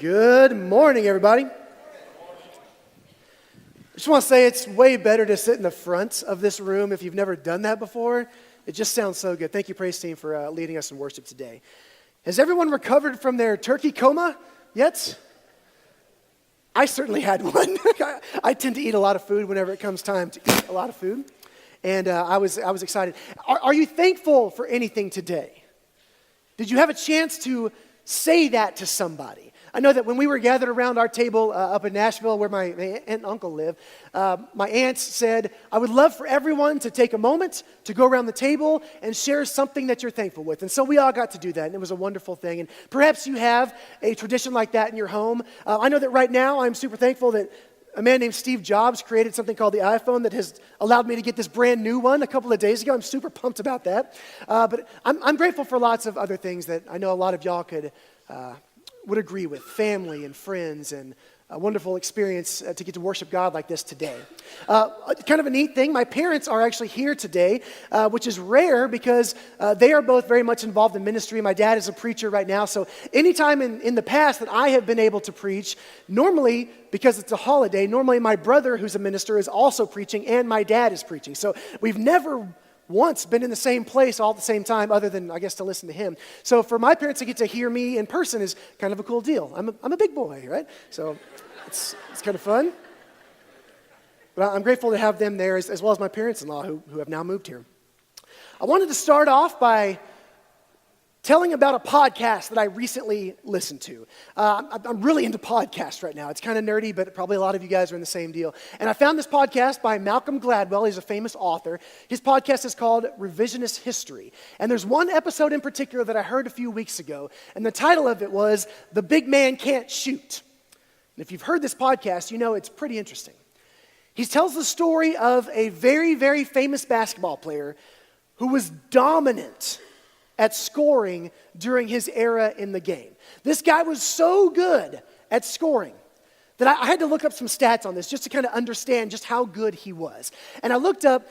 Good morning, everybody. I just want to say it's way better to sit in the front of this room if you've never done that before. It just sounds so good. Thank you, praise team, for leading us in worship today. Has everyone recovered from their turkey coma yet? I certainly had one. I tend to eat a lot of food whenever it comes time to eat a lot of food. And I was excited. Are you thankful for anything today? Did you have a chance to say that to somebody? I know that when we were gathered around our table up in Nashville where my aunt and uncle live, my aunt said, I would love for everyone to take a moment to go around the table and share something that you're thankful with. And so we all got to do that, and it was a wonderful thing. And perhaps you have a tradition like that in your home. I know that right now I'm super thankful that a man named Steve Jobs created something called the iPhone that has allowed me to get this brand new one a couple of days ago. I'm super pumped about that. But I'm grateful for lots of other things that I know a lot of y'all would agree with, family and friends, and a wonderful experience to get to worship God like this today. Kind of a neat thing, my parents are actually here today, which is rare because they are both very much involved in ministry. My dad is a preacher right now, so anytime in the past that I have been able to preach, normally, because it's a holiday, normally my brother, who's a minister, is also preaching, and my dad is preaching. So we've never once been in the same place all at the same time, other than, I guess, to listen to him. So for my parents to get to hear me in person is kind of a cool deal. I'm a big boy, right? So it's kind of fun. But I'm grateful to have them there, as well as my parents-in-law who have now moved here. I wanted to start off by telling about a podcast that I recently listened to. I'm really into podcasts right now. It's kind of nerdy, but probably a lot of you guys are in the same deal. And I found this podcast by Malcolm Gladwell. He's a famous author. His podcast is called Revisionist History. And there's one episode in particular that I heard a few weeks ago, and the title of it was The Big Man Can't Shoot. And if you've heard this podcast, you know it's pretty interesting. He tells the story of a very, very famous basketball player who was dominant at scoring during his era in the game. This guy was so good at scoring that I had to look up some stats on this just to kind of understand just how good he was. And I looked up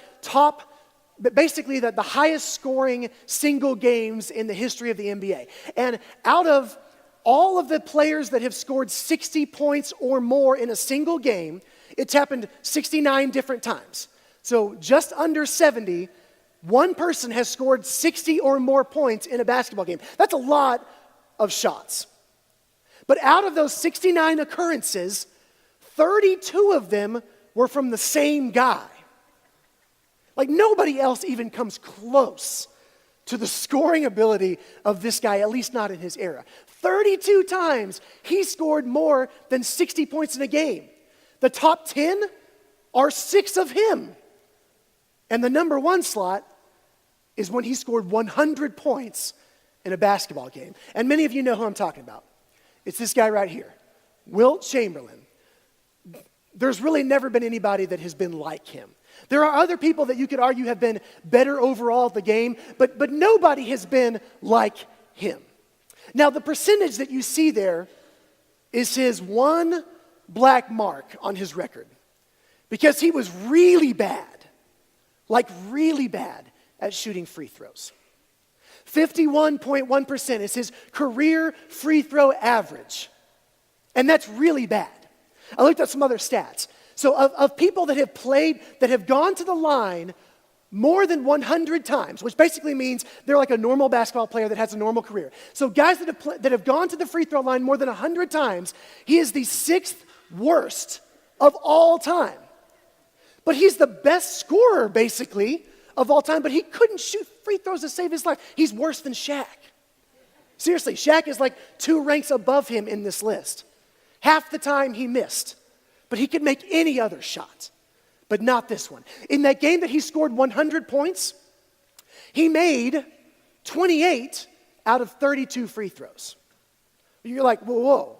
basically the highest scoring single games in the history of the NBA. And out of all of the players that have scored 60 points or more in a single game, it's happened 69 different times. So just under 70, one person has scored 60 or more points in a basketball game. That's a lot of shots. But out of those 69 occurrences, 32 of them were from the same guy. Like nobody else even comes close to the scoring ability of this guy, at least not in his era. 32 times he scored more than 60 points in a game. The top 10 are 6 of him. And the number 1 slot is when he scored 100 points in a basketball game. And many of you know who I'm talking about. It's this guy right here, Wilt Chamberlain. There's really never been anybody that has been like him. There are other people that you could argue have been better overall at the game, but nobody has been like him. Now, the percentage that you see there is his one black mark on his record, because he was really bad, like really bad, at shooting free throws. 51.1% is his career free throw average. And that's really bad. I looked at some other stats. So of people that have played, that have gone to the line more than 100 times, which basically means they're like a normal basketball player that has a normal career. So guys that have gone to the free throw line more than 100 times, he is the 6th worst of all time. But he's the best scorer, basically, of all time, but he couldn't shoot free throws to save his life. He's worse than Shaq. Seriously, Shaq is like 2 ranks above him in this list. Half the time he missed, but he could make any other shot, but not this one. In that game that he scored 100 points, he made 28 out of 32 free throws. You're like, whoa,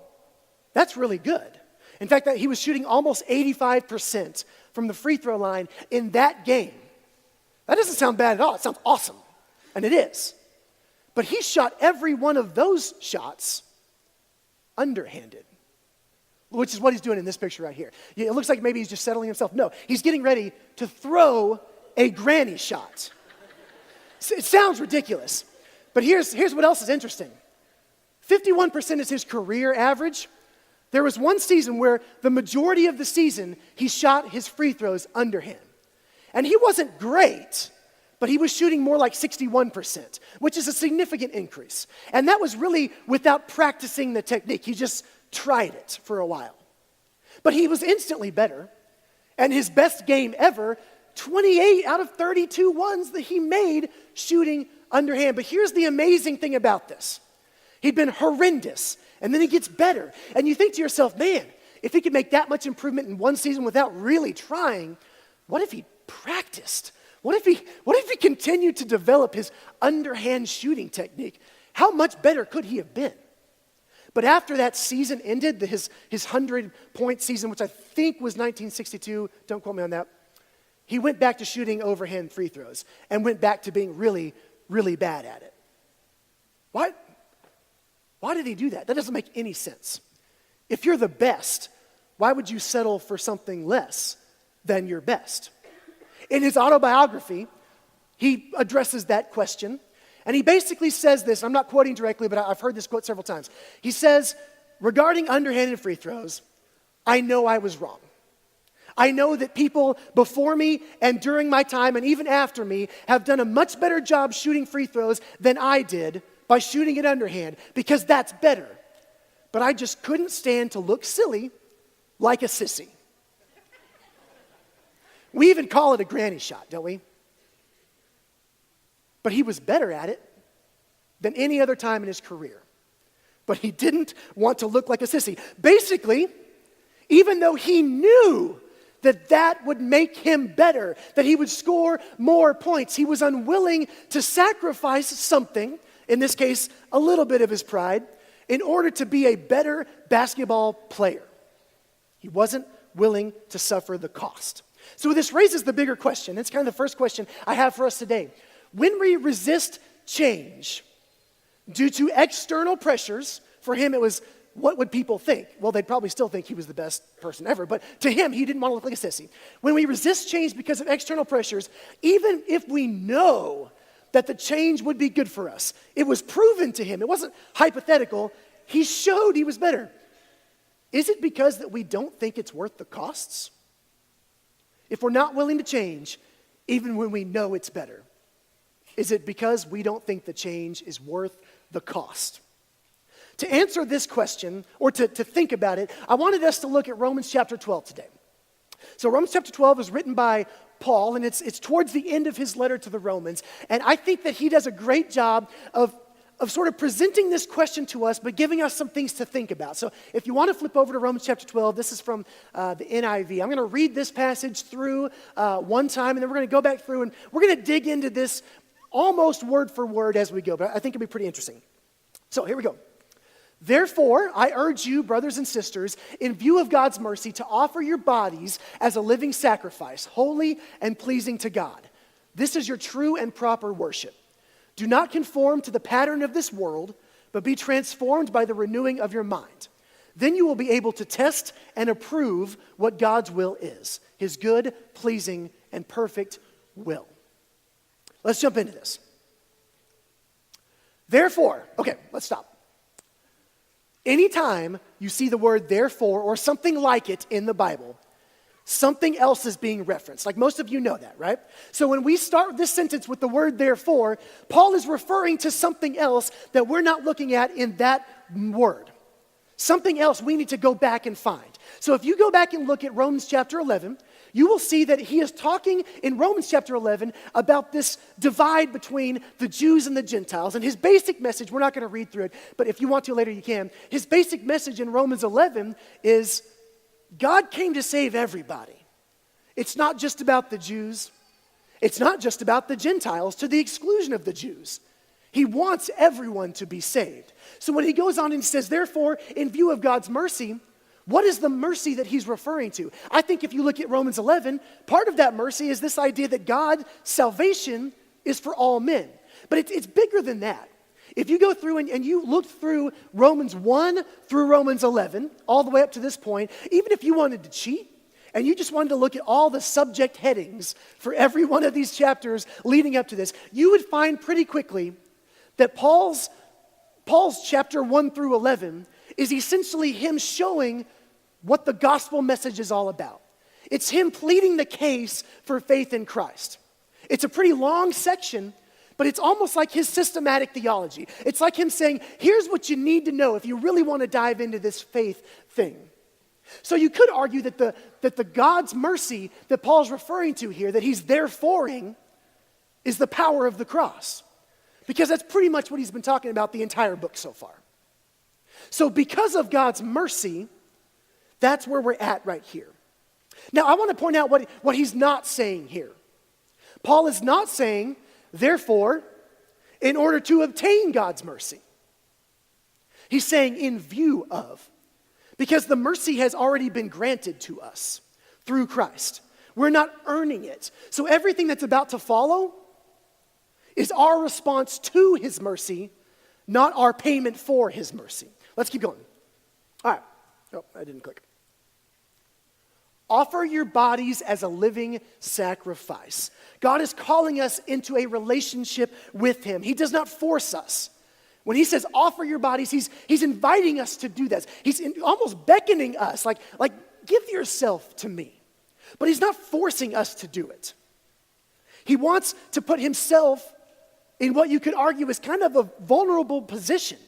that's really good. In fact, he was shooting almost 85% from the free throw line in that game. That doesn't sound bad at all. It sounds awesome, and it is. But he shot every one of those shots underhanded, which is what he's doing in this picture right here. It looks like maybe he's just settling himself. No, he's getting ready to throw a granny shot. It sounds ridiculous, but here's what else is interesting. 51% is his career average. There was one season where the majority of the season, he shot his free throws underhand. And he wasn't great, but he was shooting more like 61%, which is a significant increase. And that was really without practicing the technique. He just tried it for a while. But he was instantly better. And his best game ever, 28 out of 32 ones that he made shooting underhand. But here's the amazing thing about this. He'd been horrendous, and then he gets better. And you think to yourself, man, if he could make that much improvement in one season without really trying, what if he practiced? What if he continued to develop his underhand shooting technique? How much better could he have been? But after that season ended, his 100-point season, which I think was 1962, don't quote me on that, he went back to shooting overhand free throws and went back to being really, really bad at it. Why did he do that? That doesn't make any sense. If you're the best, why would you settle for something less than your best? In his autobiography, he addresses that question, and he basically says this. I'm not quoting directly, but I've heard this quote several times. He says, regarding underhanded free throws, I know I was wrong. I know that people before me and during my time and even after me have done a much better job shooting free throws than I did by shooting it underhand, because that's better. But I just couldn't stand to look silly like a sissy. We even call it a granny shot, don't we? But he was better at it than any other time in his career. But he didn't want to look like a sissy. Basically, even though he knew that would make him better, that he would score more points, he was unwilling to sacrifice something, in this case, a little bit of his pride, in order to be a better basketball player. He wasn't willing to suffer the cost. So this raises the bigger question. It's kind of the first question I have for us today. When we resist change due to external pressures, for him it was, what would people think? Well, they'd probably still think he was the best person ever, but to him, he didn't want to look like a sissy. When we resist change because of external pressures, even if we know that the change would be good for us, it was proven to him, it wasn't hypothetical, he showed he was better. Is it because that we don't think it's worth the costs? If we're not willing to change, even when we know it's better, is it because we don't think the change is worth the cost? To answer this question, or to think about it, I wanted us to look at Romans chapter 12 today. So Romans chapter 12 is written by Paul, and it's towards the end of his letter to the Romans. And I think that he does a great job of sort of presenting this question to us, but giving us some things to think about. So if you want to flip over to Romans chapter 12, this is from the NIV. I'm going to read this passage through one time, and then we're going to go back through, and we're going to dig into this almost word for word as we go. But I think it'll be pretty interesting. So here we go. Therefore, I urge you, brothers and sisters, in view of God's mercy, to offer your bodies as a living sacrifice, holy and pleasing to God. This is your true and proper worship. Do not conform to the pattern of this world, but be transformed by the renewing of your mind. Then you will be able to test and approve what God's will is, his good, pleasing, and perfect will. Let's jump into this. Therefore, okay, let's stop. Anytime you see the word therefore or something like it in the Bible, something else is being referenced. Like most of you know that, right? So when we start this sentence with the word therefore, Paul is referring to something else that we're not looking at in that word. Something else we need to go back and find. So if you go back and look at Romans chapter 11, you will see that he is talking in Romans chapter 11 about this divide between the Jews and the Gentiles. And his basic message, we're not going to read through it, but if you want to later you can. His basic message in Romans 11 is God came to save everybody. It's not just about the Jews. It's not just about the Gentiles to the exclusion of the Jews. He wants everyone to be saved. So when he goes on and he says, therefore, in view of God's mercy, what is the mercy that he's referring to? I think if you look at Romans 11, part of that mercy is this idea that God's salvation is for all men. But it's bigger than that. If you go through and you look through Romans 1 through Romans 11, all the way up to this point, even if you wanted to cheat, and you just wanted to look at all the subject headings for every one of these chapters leading up to this, you would find pretty quickly that Paul's chapter 1 through 11 is essentially him showing what the gospel message is all about. It's him pleading the case for faith in Christ. It's a pretty long section, but it's almost like his systematic theology. It's like him saying, here's what you need to know if you really want to dive into this faith thing. So you could argue that the God's mercy that Paul's referring to here, that he's thereforeing, is the power of the cross. Because that's pretty much what he's been talking about the entire book so far. So because of God's mercy, that's where we're at right here. Now I want to point out what he's not saying here. Paul is not saying, therefore, in order to obtain God's mercy. He's saying in view of. Because the mercy has already been granted to us through Christ. We're not earning it. So everything that's about to follow is our response to his mercy, not our payment for his mercy. Let's keep going. All right. Oh, I didn't click. Offer your bodies as a living sacrifice. God is calling us into a relationship with him. He does not force us. When he says offer your bodies, he's inviting us to do this. He's almost beckoning us, like give yourself to me. But he's not forcing us to do it. He wants to put himself in what you could argue is kind of a vulnerable position.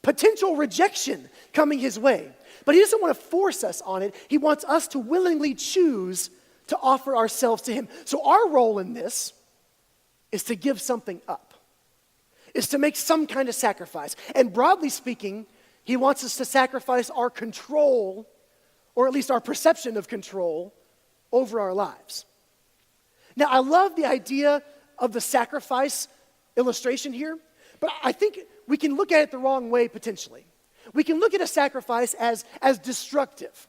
Potential rejection coming his way. But he doesn't want to force us on it. He wants us to willingly choose to offer ourselves to him. So our role in this is to give something up. Is to make some kind of sacrifice. And broadly speaking, he wants us to sacrifice our control, or at least our perception of control, over our lives. Now, I love the idea of the sacrifice illustration here, but I think we can look at it the wrong way potentially. We can look at a sacrifice as destructive,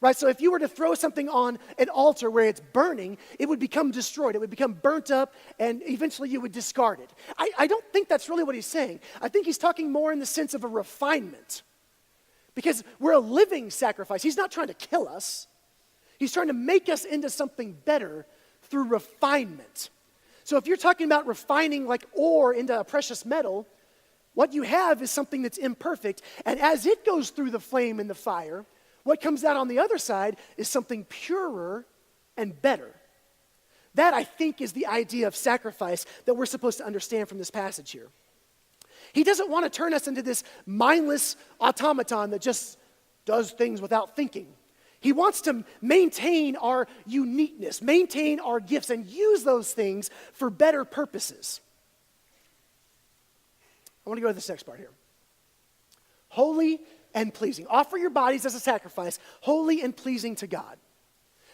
right? So if you were to throw something on an altar where it's burning, it would become destroyed. It would become burnt up, and eventually you would discard it. I don't think that's really what he's saying. I think he's talking more in the sense of a refinement, because we're a living sacrifice. He's not trying to kill us. He's trying to make us into something better through refinement. So if you're talking about refining like ore into a precious metal, what you have is something that's imperfect, and as it goes through the flame and the fire, what comes out on the other side is something purer and better. That, I think, is the idea of sacrifice that we're supposed to understand from this passage here. He doesn't want to turn us into this mindless automaton that just does things without thinking. He wants to maintain our uniqueness, maintain our gifts, and use those things for better purposes. I want to go to this next part here. Holy and pleasing. Offer your bodies as a sacrifice, holy and pleasing to God.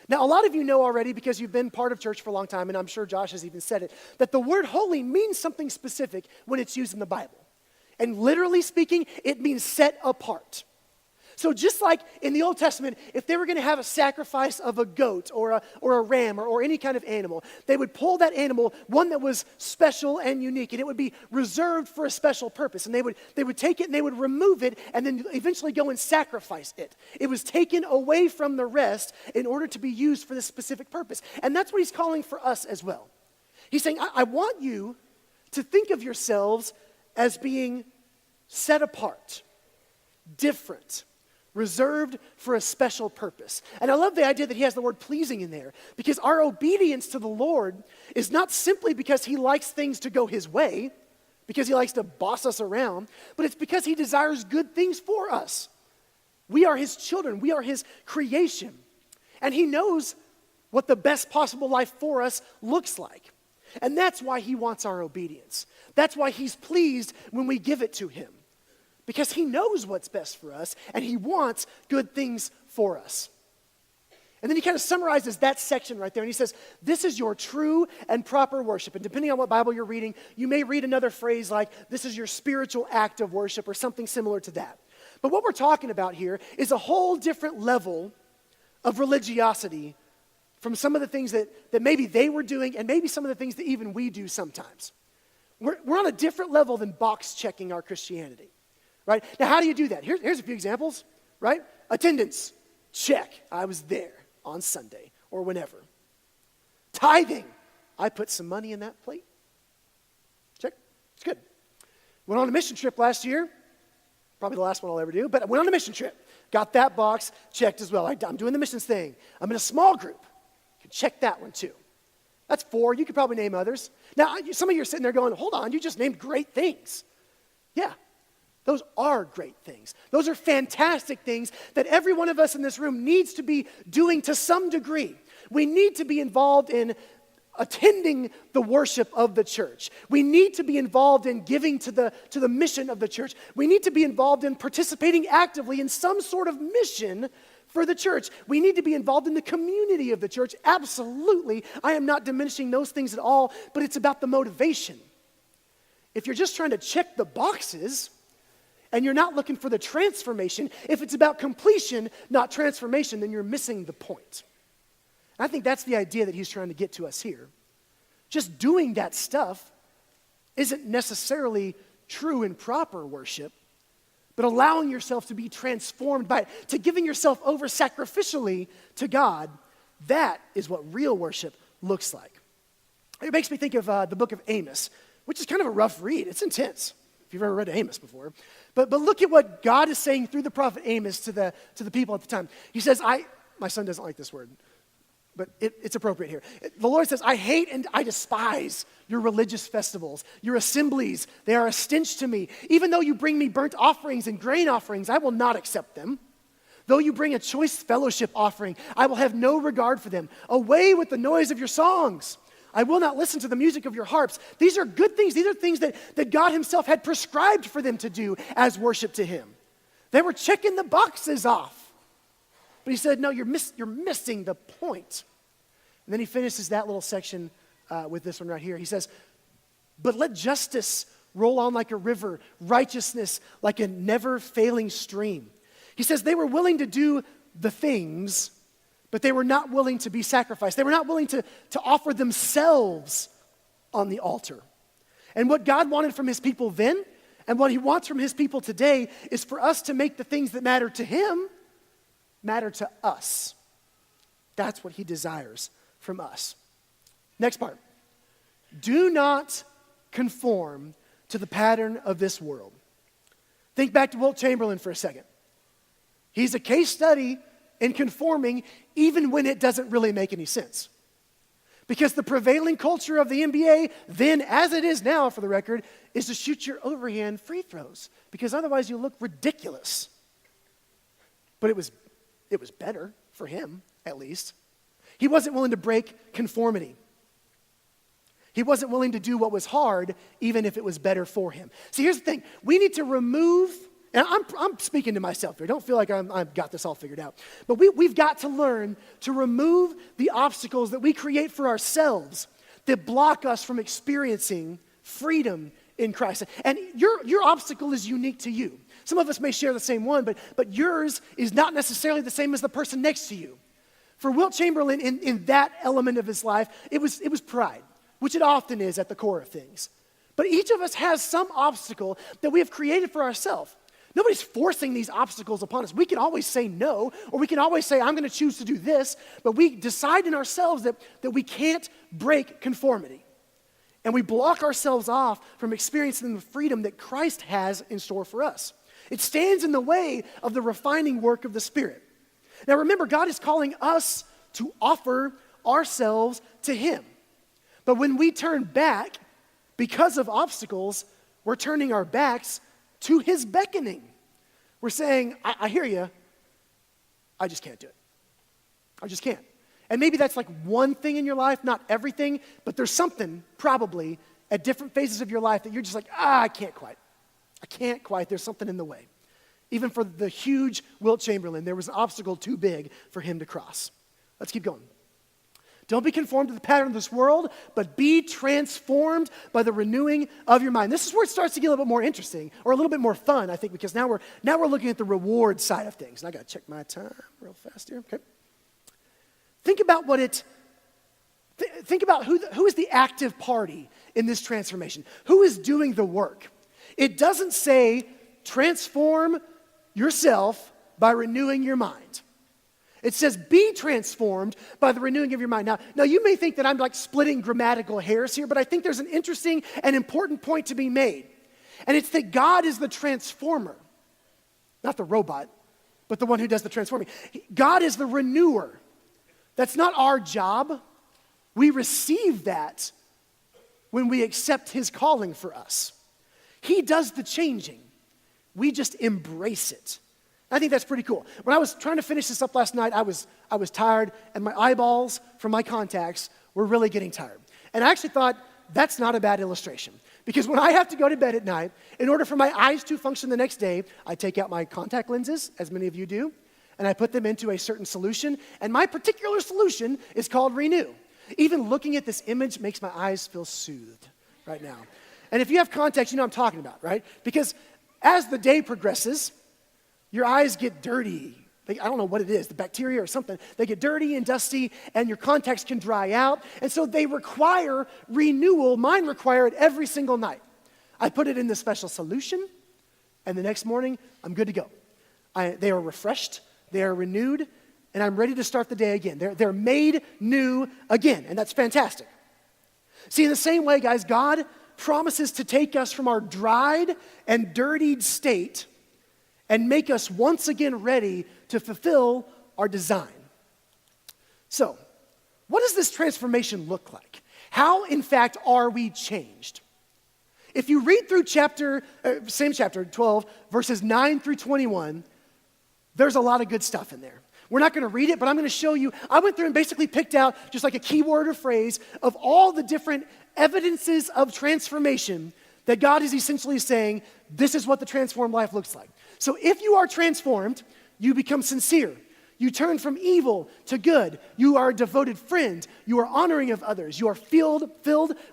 Now, a lot of you know already, because you've been part of church for a long time, and I'm sure Josh has even said it, that the word holy means something specific when it's used in the Bible. And literally speaking, it means set apart. So just like in the Old Testament, if they were going to have a sacrifice of a goat or a ram or any kind of animal, they would pull that animal, one that was special and unique, and it would be reserved for a special purpose. And they would take it and they would remove it and then eventually go and sacrifice it. It was taken away from the rest in order to be used for this specific purpose. And that's what he's calling for us as well. He's saying, I want you to think of yourselves as being set apart, different, reserved for a special purpose. And I love the idea that he has the word pleasing in there, because our obedience to the Lord is not simply because he likes things to go his way, because he likes to boss us around, but it's because he desires good things for us. We are his children. We are his creation. And he knows what the best possible life for us looks like. And that's why he wants our obedience. That's why he's pleased when we give it to him. Because he knows what's best for us, and he wants good things for us. And then he kind of summarizes that section right there, and he says, this is your true and proper worship. And depending on what Bible you're reading, you may read another phrase like, this is your spiritual act of worship, or something similar to that. But what we're talking about here is a whole different level of religiosity from some of the things that maybe they were doing, and maybe some of the things that even we do sometimes. We're on a different level than box checking our Christianity. Right? Now, how do you do that? Here's a few examples, right? Attendance, check. I was there on Sunday or whenever. Tithing, I put some money in that plate. Check. It's good. Went on a mission trip last year. Probably the last one I'll ever do, but I went on a mission trip. Got that box checked as well. I'm doing the missions thing. I'm in a small group. You can check that one too. That's 4. You could probably name others. Now, some of you are sitting there going, hold on, you just named great things. Yeah, those are great things. Those are fantastic things that every one of us in this room needs to be doing to some degree. We need to be involved in attending the worship of the church. We need to be involved in giving to the mission of the church. We need to be involved in participating actively in some sort of mission for the church. We need to be involved in the community of the church. Absolutely. I am not diminishing those things at all, but it's about the motivation. If you're just trying to check the boxes and you're not looking for the transformation, if it's about completion, not transformation, then you're missing the point. I think that's the idea that he's trying to get to us here. Just doing that stuff isn't necessarily true and proper worship, but allowing yourself to be transformed by it, to giving yourself over sacrificially to God, that is what real worship looks like. It makes me think of the book of Amos, which is kind of a rough read. It's intense, if you've ever read Amos before. But look at what God is saying through the prophet Amos to the people at the time. He says, my son doesn't like this word, but it's appropriate here. The Lord says, I hate and I despise your religious festivals, your assemblies. They are a stench to me. Even though you bring me burnt offerings and grain offerings, I will not accept them. Though you bring a choice fellowship offering, I will have no regard for them. Away with the noise of your songs. I will not listen to the music of your harps. These are good things. These are things that God himself had prescribed for them to do as worship to him. They were checking the boxes off. But he said, no, you're missing the point. And then he finishes that little section with this one right here. He says, but let justice roll on like a river, righteousness like a never-failing stream. He says they were willing to do the things, but they were not willing to be sacrificed. They were not willing to offer themselves on the altar. And what God wanted from his people then, and what he wants from his people today, is for us to make the things that matter to him matter to us. That's what he desires from us. Next part. Do not conform to the pattern of this world. Think back to Wilt Chamberlain for a second. He's a case study in conforming even when it doesn't really make any sense. Because the prevailing culture of the NBA, then as it is now for the record, is to shoot your overhand free throws. Because otherwise you look ridiculous. But it was better for him, at least. He wasn't willing to break conformity. He wasn't willing to do what was hard, even if it was better for him. See, here's the thing. We need to remove, and I'm speaking to myself here. Don't feel like I've got this all figured out. But we've got to learn to remove the obstacles that we create for ourselves that block us from experiencing freedom in Christ. And your obstacle is unique to you. Some of us may share the same one, but yours is not necessarily the same as the person next to you. For Wilt Chamberlain, in that element of his life, it was pride, which it often is at the core of things. But each of us has some obstacle that we have created for ourselves. Nobody's forcing these obstacles upon us. We can always say no, or we can always say, I'm going to choose to do this, but we decide in ourselves that we can't break conformity. And we block ourselves off from experiencing the freedom that Christ has in store for us. It stands in the way of the refining work of the Spirit. Now remember, God is calling us to offer ourselves to him. But when we turn back because of obstacles, we're turning our backs to his beckoning. We're saying, I hear you, I just can't do it. I just can't. And maybe that's like one thing in your life, not everything, but there's something probably at different phases of your life that you're just like, I can't quite. There's something in the way. Even for the huge Wilt Chamberlain, there was an obstacle too big for him to cross. Let's keep going. Don't be conformed to the pattern of this world, but be transformed by the renewing of your mind. This is where it starts to get a little bit more interesting, or a little bit more fun, I think, because now we're looking at the reward side of things. And I got to check my time real fast here. Okay. Think about who is the active party in this transformation. Who is doing the work? It doesn't say transform yourself by renewing your mind. It says be transformed by the renewing of your mind. Now you may think that I'm like splitting grammatical hairs here, but I think there's an interesting and important point to be made. And it's that God is the transformer. not the robot, but the one who does the transforming. God is the renewer. That's not our job. We receive that when we accept his calling for us. He does the changing. We just embrace it. I think that's pretty cool. When I was trying to finish this up last night, I was tired, and my eyeballs from my contacts were really getting tired. And I actually thought, that's not a bad illustration. Because when I have to go to bed at night, in order for my eyes to function the next day, I take out my contact lenses, as many of you do, and I put them into a certain solution. And my particular solution is called Renew. Even looking at this image makes my eyes feel soothed right now. And if you have contacts, you know what I'm talking about, right? Because as the day progresses, your eyes get dirty. I don't know what it is, the bacteria or something. They get dirty and dusty, and your contacts can dry out. And so they require renewal. Mine require it every single night. I put it in this special solution, and the next morning, I'm good to go. They are refreshed, they are renewed, and I'm ready to start the day again. They're made new again, and that's fantastic. See, in the same way, guys, God promises to take us from our dried and dirtied state and make us once again ready to fulfill our design. So, what does this transformation look like? How, in fact, are we changed? If you read through same chapter 12, verses 9 through 21, there's a lot of good stuff in there. We're not going to read it, but I'm going to show you. I went through and basically picked out just like a keyword or phrase of all the different evidences of transformation that God is essentially saying, this is what the transformed life looks like. So if you are transformed, you become sincere. You turn from evil to good. You are a devoted friend. You are honoring of others. You are filled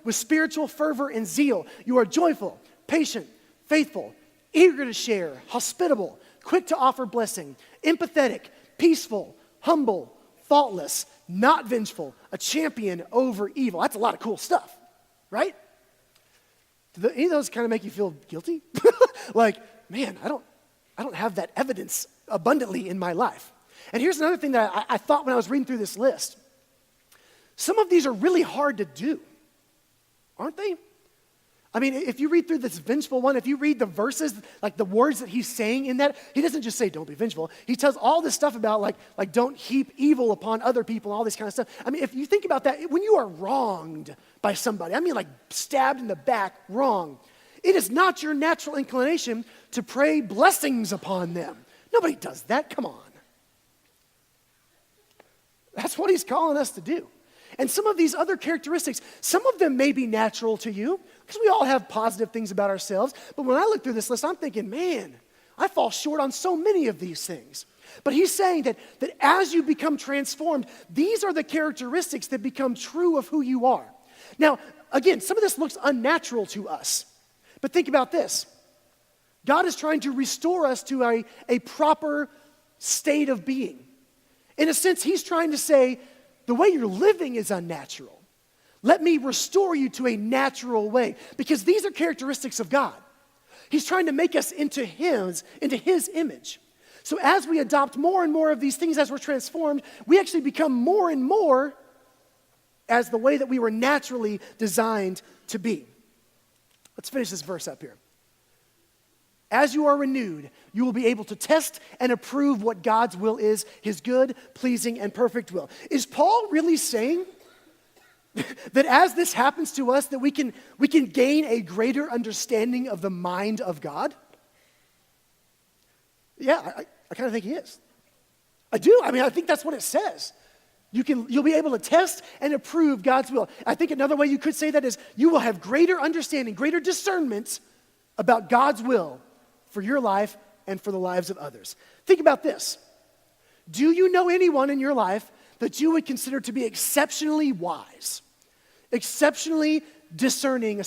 with spiritual fervor and zeal. You are joyful, patient, faithful, eager to share, hospitable, quick to offer blessing, empathetic, peaceful, humble, faultless, not vengeful, a champion over evil. That's a lot of cool stuff, right? Do any of those kind of make you feel guilty? Like, man, I don't have that evidence abundantly in my life. And here's another thing that I thought when I was reading through this list. Some of these are really hard to do, aren't they? I mean, if you read through this vengeful one, if you read the verses, like the words that he's saying in that, he doesn't just say, don't be vengeful. He tells all this stuff about like don't heap evil upon other people and all this kind of stuff. I mean, if you think about that, when you are wronged by somebody, I mean like stabbed in the back, wrong, it is not your natural inclination to pray blessings upon them. Nobody does that, come on. That's what he's calling us to do. And some of these other characteristics, some of them may be natural to you, because we all have positive things about ourselves. But when I look through this list, I'm thinking, man, I fall short on so many of these things. But he's saying that as you become transformed, these are the characteristics that become true of who you are. Now, again, some of this looks unnatural to us. But think about this. God is trying to restore us to a proper state of being. In a sense, he's trying to say, the way you're living is unnatural. Let me restore you to a natural way, because these are characteristics of God. He's trying to make us into his image. So as we adopt more and more of these things, as we're transformed, we actually become more and more as the way that we were naturally designed to be. Let's finish this verse up here. As you are renewed, you will be able to test and approve what God's will is, his good, pleasing, and perfect will. Is Paul really saying that as this happens to us, that we can gain a greater understanding of the mind of God? Yeah, I kind of think he is. I do. I mean, I think that's what it says. You'll be able to test and approve God's will. I think another way you could say that is you will have greater understanding, greater discernment about God's will for your life and for the lives of others. Think about this. Do you know anyone in your life that you would consider to be exceptionally wise, exceptionally discerning,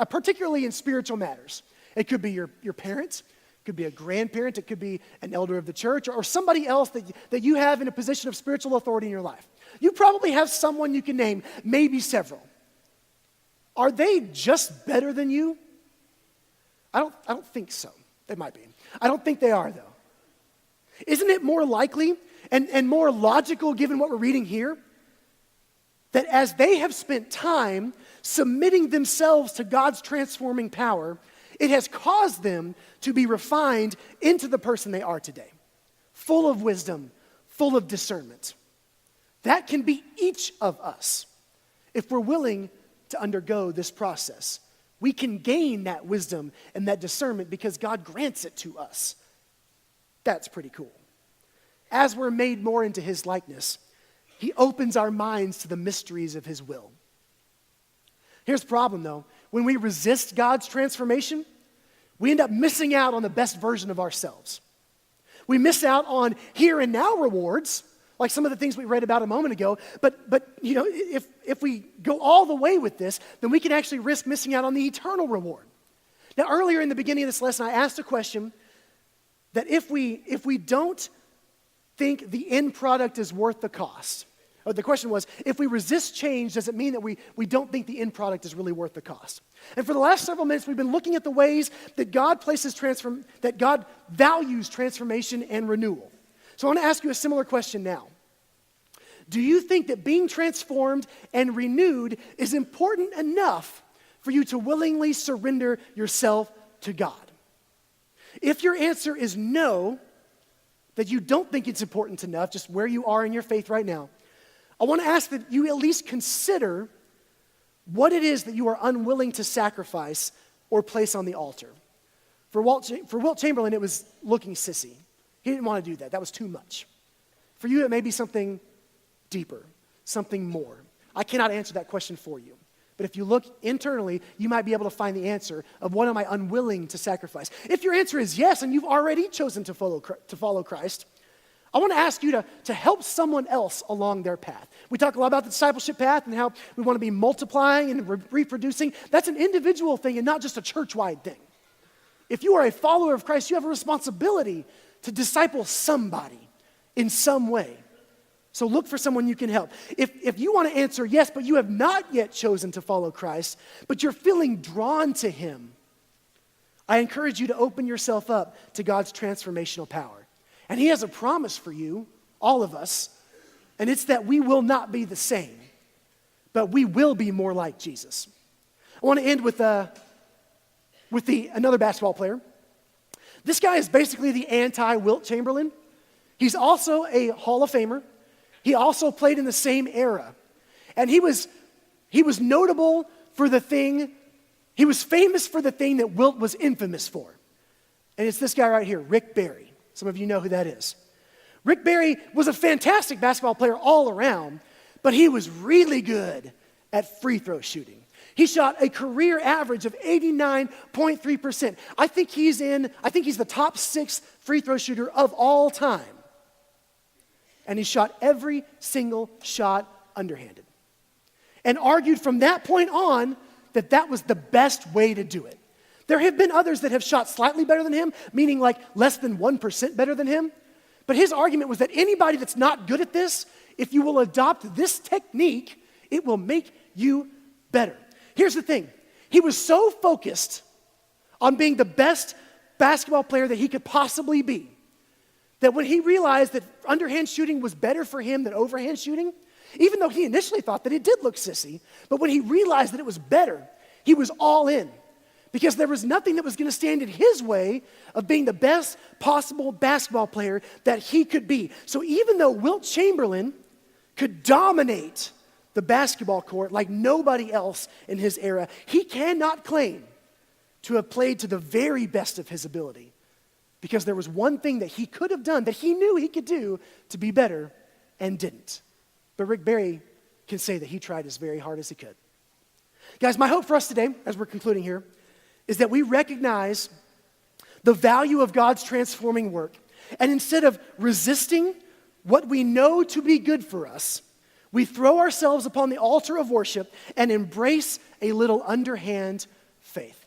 particularly in spiritual matters? It could be your parents, it could be a grandparent, it could be an elder of the church, or somebody else that you have in a position of spiritual authority in your life. You probably have someone you can name, maybe several. Are they just better than you? I don't think so. They might be. I don't think they are, though. Isn't it more likely and more logical, given what we're reading here, that as they have spent time submitting themselves to God's transforming power, It has caused them to be refined into the person they are today, full of wisdom, full of discernment. That can be each of us if we're willing to undergo this process. We can gain that wisdom and that discernment because God grants it to us. That's pretty cool. As we're made more into his likeness, he opens our minds to the mysteries of his will. Here's the problem, though. When we resist God's transformation, we end up missing out on the best version of ourselves. We miss out on here and now rewards, like some of the things we read about a moment ago. But you know, if we go all the way with this, then we can actually risk missing out on the eternal reward. Now, earlier in the beginning of this lesson, I asked a question that if we don't think the end product is worth the cost, or the question was, if we resist change, does it mean that we don't think the end product is really worth the cost? And for the last several minutes, we've been looking at the ways that God that God values transformation and renewal. So I want to ask you a similar question now. Do you think that being transformed and renewed is important enough for you to willingly surrender yourself to God? If your answer is no, that you don't think it's important enough, just where you are in your faith right now, I want to ask that you at least consider what it is that you are unwilling to sacrifice or place on the altar. For Wilt Chamberlain, it was looking sissy. He didn't want to do that. That was too much. For you, it may be something deeper, something more. I cannot answer that question for you. But if you look internally, you might be able to find the answer of what am I unwilling to sacrifice. If your answer is yes, and you've already chosen to follow Christ, I want to ask you to help someone else along their path. We talk a lot about the discipleship path and how we want to be multiplying and reproducing. That's an individual thing and not just a church-wide thing. If you are a follower of Christ, you have a responsibility to disciple somebody in some way. So look for someone you can help. If you want to answer yes, but you have not yet chosen to follow Christ, but you're feeling drawn to him, I encourage you to open yourself up to God's transformational power. And he has a promise for you, all of us, and it's that we will not be the same, but we will be more like Jesus. I want to end with another basketball player. This guy is basically the anti-Wilt Chamberlain. He's also a Hall of Famer. He also played in the same era. And he was notable for he was famous for the thing that Wilt was infamous for. And it's this guy right here, Rick Barry. Some of you know who that is. Rick Barry was a fantastic basketball player all around, but he was really good at free throw shooting. He shot a career average of 89.3%. I think he's the top 6 free throw shooter of all time. And he shot every single shot underhanded. And argued from that point on that was the best way to do it. There have been others that have shot slightly better than him, meaning like less than 1% better than him. But his argument was that anybody that's not good at this, if you will adopt this technique, it will make you better. Here's the thing. He was so focused on being the best basketball player that he could possibly be, that when he realized that underhand shooting was better for him than overhand shooting, even though he initially thought that it did look sissy, but when he realized that it was better, he was all in. Because there was nothing that was going to stand in his way of being the best possible basketball player that he could be. So even though Wilt Chamberlain could dominate the basketball court like nobody else in his era, he cannot claim to have played to the very best of his ability. Because there was one thing that he could have done, that he knew he could do to be better, and didn't. But Rick Barry can say that he tried as very hard as he could. Guys, my hope for us today, as we're concluding here, is that we recognize the value of God's transforming work. And instead of resisting what we know to be good for us, we throw ourselves upon the altar of worship and embrace a little underhand faith.